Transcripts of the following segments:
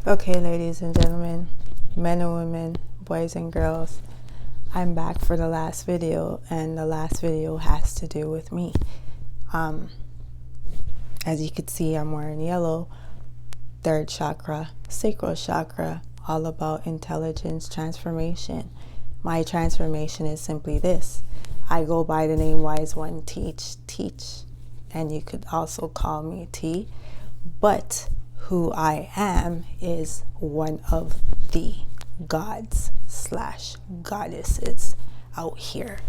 Okay, ladies and gentlemen, men and women, boys and girls, I'm back for the last video, and the last video has to do with me. As you can see, I'm wearing yellow, third chakra, sacral chakra, all about intelligence transformation. My transformation is simply this. I go by the name Wiseoneteach, teach, and you could also call me T, but who I am is one of the gods / goddesses out here.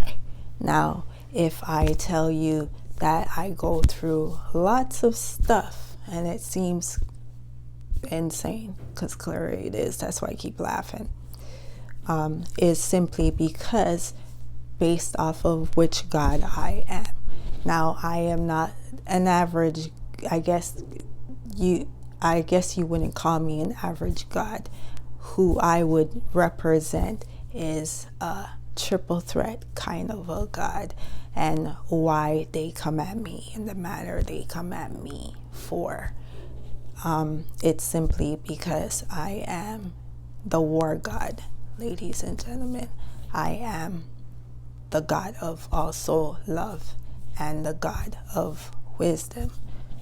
Now, if I tell you that I go through lots of stuff and it seems insane, because clearly it is, that's why I keep laughing, is simply because based off of which God I am. Now, I am not an average, I guess you wouldn't call me an average God. Who I would represent is a triple threat kind of a God, and why they come at me in the manner they come at me for. It's simply because I am the war God, ladies and gentlemen. I am the God of also love and the God of wisdom.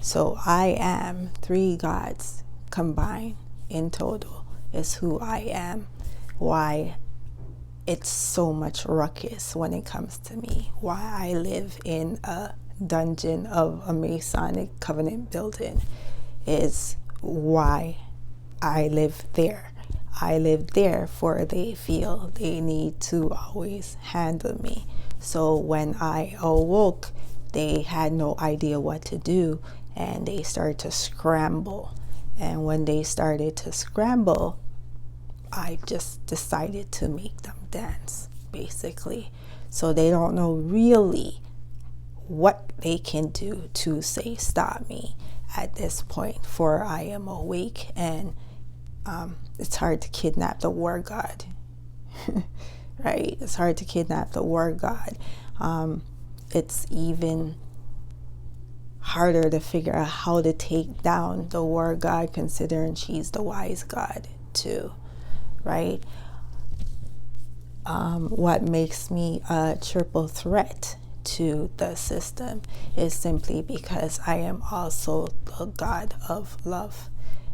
So I am three gods combined in total is who I am. Why it's so much ruckus when it comes to me. Why I live in a dungeon of a Masonic covenant building is why I live there. I live there for they feel they need to always handle me. So when I awoke, they had no idea what to do, and they started to scramble. And when they started to scramble, I just decided to make them dance, basically. So they don't know really what they can do to say stop me at this point, for I am awake, and it's hard to kidnap the war god. Right? It's hard to kidnap the war god. It's even harder to figure out how to take down the war god, considering she's the wise god too, right? What makes me a triple threat to the system is simply because I am also the God of love,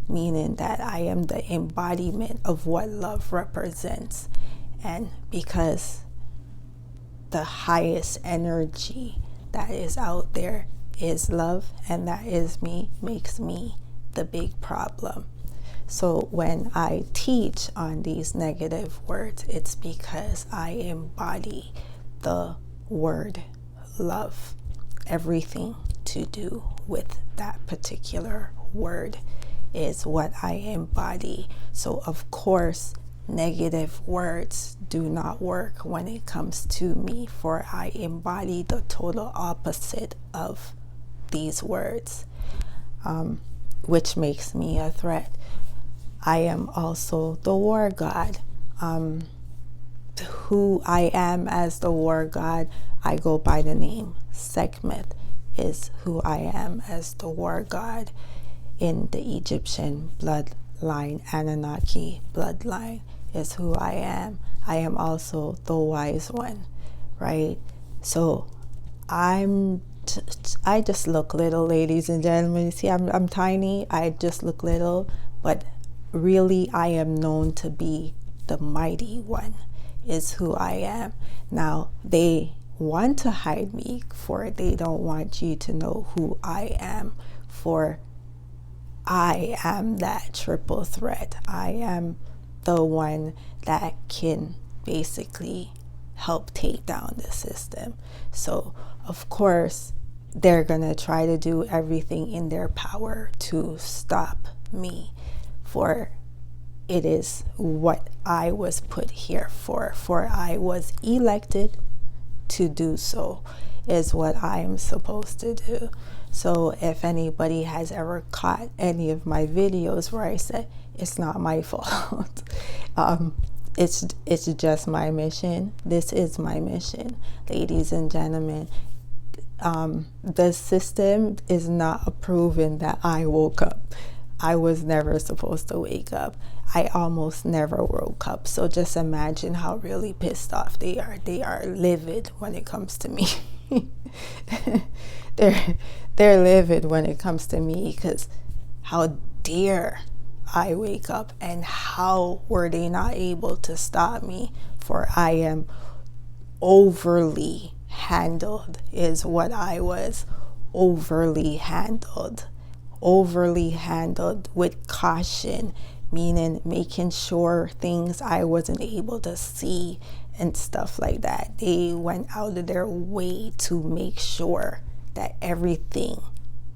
meaning that I am the embodiment of what love represents. And because the highest energy that is out there is love, and that is me, makes me the big problem. So when I teach on these negative words, it's because I embody the word love. Everything to do with that particular word is what I embody. So of course, negative words do not work when it comes to me, for I embody the total opposite of these words, which makes me a threat. I am also the war god. Who I am as the war god, I go by the name Sekhmet, is who I am as the war god in the Egyptian bloodline, Anunnaki bloodline is who I am. I am also the wise one, right? So I just look little, ladies and gentlemen. You see, I'm tiny. I just look little, but really I am known to be the mighty one, is who I am. Now, they want to hide me, for they don't want you to know who I am, for I am that triple threat. I am the one that can basically help take down the system. So, of course, they're going to try to do everything in their power to stop me, for it is what I was put here for I was elected to do so, is what I am supposed to do. So if anybody has ever caught any of my videos where I said it's not my fault, it's just my mission. This is my mission, ladies and gentlemen. The system is not approving that I woke up. I was never supposed to wake up. I almost never woke up. So just imagine how really pissed off they are. They are livid when it comes to me. they're livid when it comes to me, because how dare I wake up, and how were they not able to stop me? For I am overly handled, is what I was. Overly handled with caution, meaning making sure things I wasn't able to see and stuff like that. They went out of their way to make sure that everything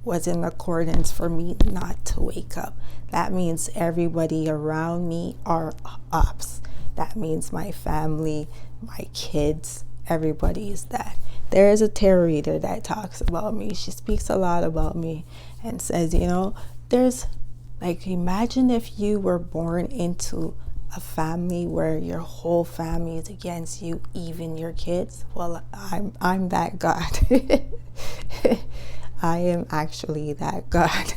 was in accordance for me not to wake up. That means everybody around me are ops. That means my family, my kids, everybody is that. There is a tarot reader that talks about me. She speaks a lot about me and says, there's like, imagine if you were born into a family where your whole family is against you, even your kids. Well, I'm that God. I am actually that God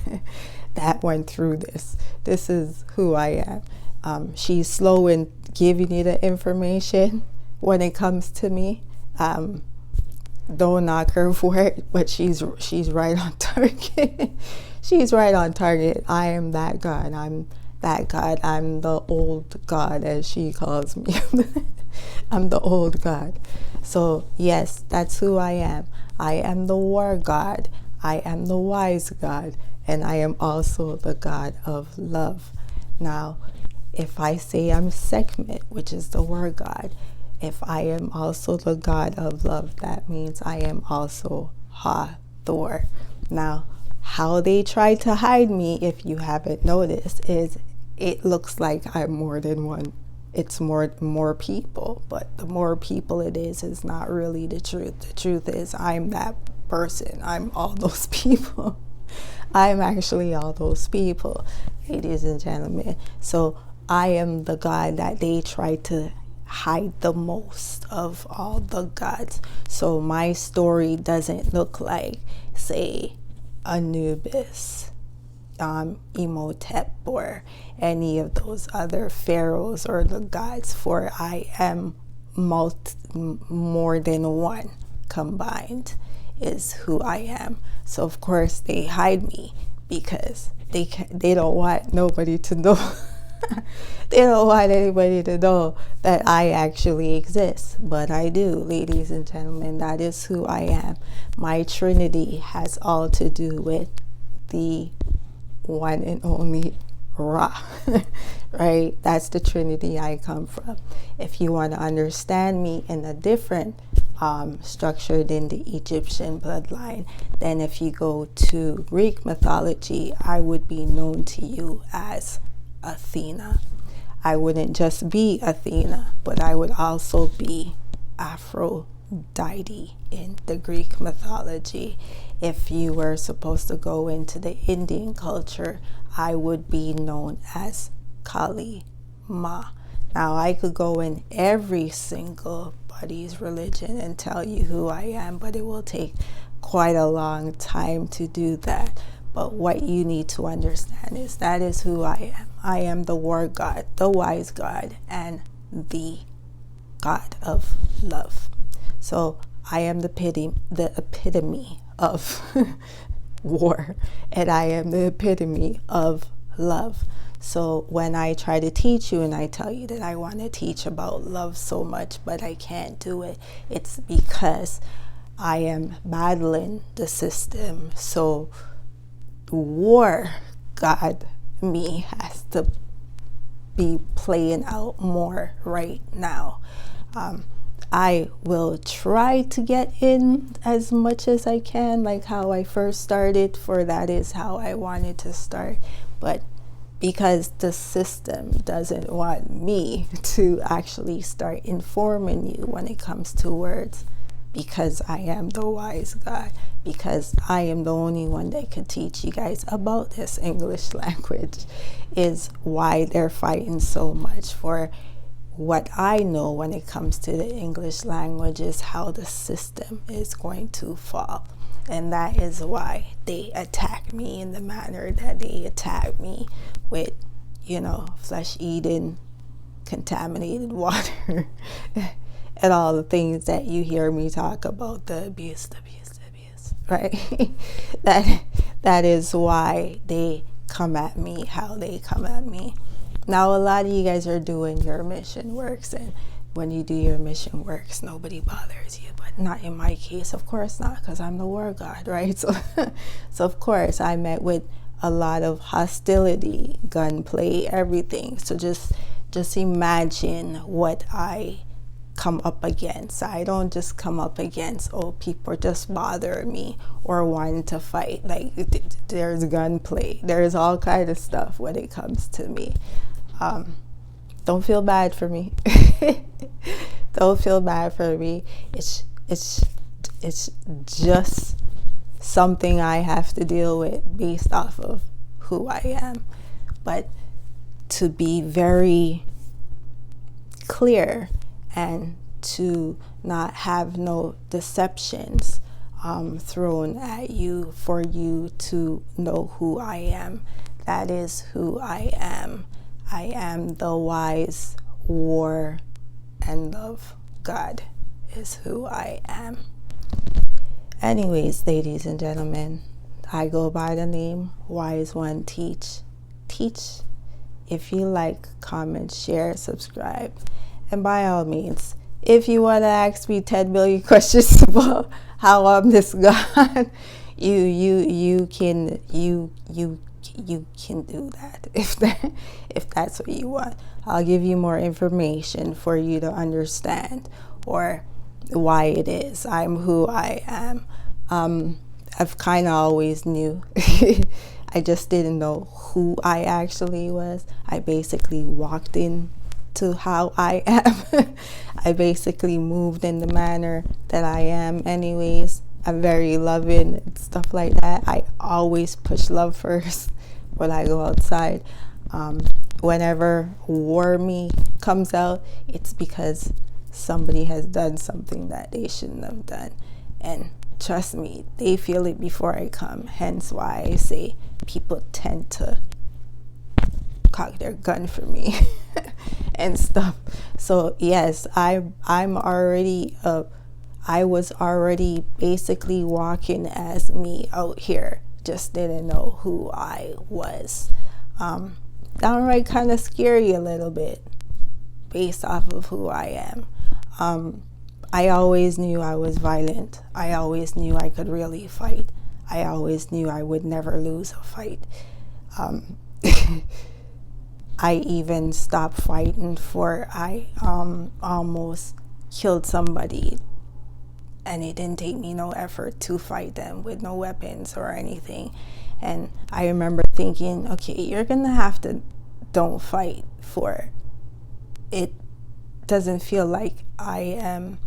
that went through this. This is who I am. She's slow in giving you the information when it comes to me. Don't knock her for it, but she's right on target. She's right on target. I am that God. I'm that God. I'm the old God, as she calls me. I'm the old God. So yes, that's who I am. I am the war God. I am the wise God. And I am also the God of love. Now, if I say I'm Sekhmet, which is the war God, if I am also the God of love, that means I am also Hathor. Now, how they try to hide me, if you haven't noticed, is it looks like I'm more than one. It's more people, but the more people it is not really the truth. The truth is I'm that person. I'm all those people. I'm actually all those people, ladies and gentlemen. So I am the God that they try to hide the most of all the gods. So my story doesn't look like, say, Anubis, Imhotep, or any of those other pharaohs or the gods, for I am more than one combined is who I am. So of course they hide me because they don't want nobody to know. They don't want anybody to know that I actually exist, but I do, ladies and gentlemen. That is who I am. My Trinity has all to do with the one and only Ra, right? That's the Trinity I come from. If you want to understand me in a different structure than the Egyptian bloodline, then if you go to Greek mythology, I would be known to you as Athena. I wouldn't just be Athena, but I would also be Aphrodite in the Greek mythology. If you were supposed to go into the Indian culture, I would be known as Kali Ma. Now, I could go in every single body's religion and tell you who I am, but it will take quite a long time to do that. But what you need to understand is that is who I am. I am the war God, the wise God, and the God of love. So I am the epitome of war, and I am the epitome of love. So when I try to teach you and I tell you that I want to teach about love so much, but I can't do it, it's because I am battling the system. So war God me has to be playing out more right now. I will try to get in as much as I can, like how I first started, for that is how I wanted to start. But because the system doesn't want me to actually start informing you when it comes to words, because I am the wise God, because I am the only one that could teach you guys about this English language, is why they're fighting so much. For what I know when it comes to the English language is how the system is going to fall. And that is why they attack me in the manner that they attack me, with, flesh eating, contaminated water, and all the things that you hear me talk about, the abuse, right? that is why they come at me how they come at me. Now, a lot of you guys are doing your mission works, and when you do your mission works, nobody bothers you. But not in my case, of course not, because I'm the war god, right? So of course I met with a lot of hostility, gunplay, everything. So just imagine what I come up against. I don't just come up against, people just bother me or wanting to fight. Like, there's gunplay, there's all kind of stuff when it comes to me. Don't feel bad for me. Don't feel bad for me. It's just something I have to deal with based off of who I am. But to be very clear and to not have no deceptions thrown at you for you to know who I am. That is who I am. I am the wise war and love God is who I am. Anyways, ladies and gentlemen, I go by the name Wiseoneteach. Teach. If you like, comment, share, subscribe. And by all means, if you want to ask me 10 million questions about how I'm this God, you can do that if that's what you want. I'll give you more information for you to understand, or why it is I'm who I am. I've kind of always knew. I just didn't know who I actually was. I basically walked into how I am. I basically moved in the manner that I am anyways. I'm very loving and stuff like that. I always push love first when I go outside. Whenever war me comes out, it's because somebody has done something that they shouldn't have done. And trust me, they feel it before I come. Hence why I say people tend to cock their gun for me and stuff. So yes, I was already basically walking as me out here. Just didn't know who I was. Downright kind of scary a little bit based off of who I am. I always knew I was violent. I always knew I could really fight. I always knew I would never lose a fight. I even stopped fighting for I almost killed somebody, and it didn't take me no effort to fight them with no weapons or anything. And I remember thinking, okay, you're gonna have to don't fight for it. Doesn't feel like I am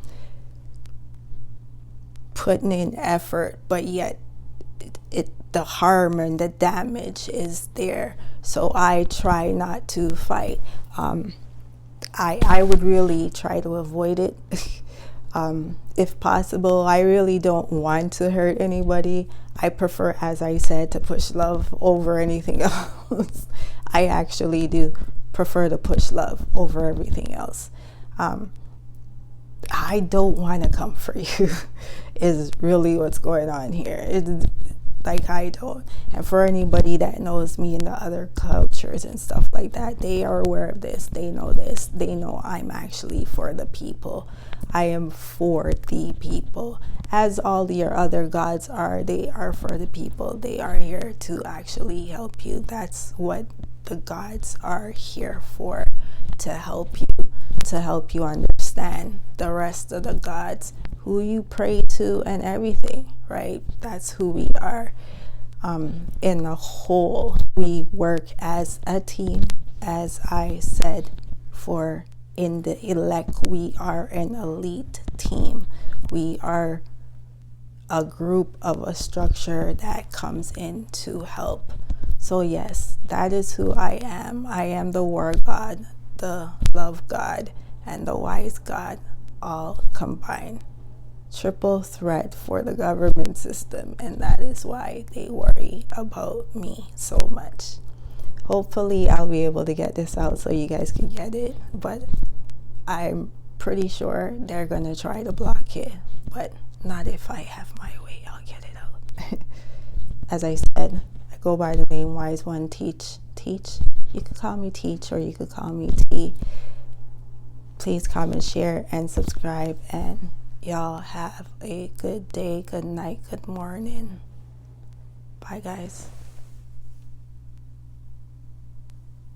putting in effort, but yet the harm and the damage is there. So I try not to fight. I would really try to avoid it. If possible. I really don't want to hurt anybody. I prefer, as I said, to push love over anything else. I actually do prefer to push love over everything else. I don't want to come for you is really what's going on here. It's like, I don't. And for anybody that knows me in the other cultures and stuff like that, they are aware of this. They know this. They know I'm actually for the people. I am for the people. As all your other gods are, they are for the people. They are here to actually help you. That's what the gods are here for, to help you understand the rest of the gods, who you pray to and everything, right? That's who we are. In the whole, we work as a team. As I said, for in the elect, we are an elite team. We are a group of a structure that comes in to help. So yes, that is who I am. I am the war god, the love god, and the wise god, all combined. triple threat for the government system, and that is why they worry about me so much. Hopefully I'll be able to get this out so you guys can get it, but I'm pretty sure they're gonna try to block it, but not if I have my way. I'll get it out. As I said, I go by the name Wiseoneteach. You could call me Teach or you could call me T. Please comment, share, and subscribe, and y'all have a good day, good night, good morning. Bye, guys.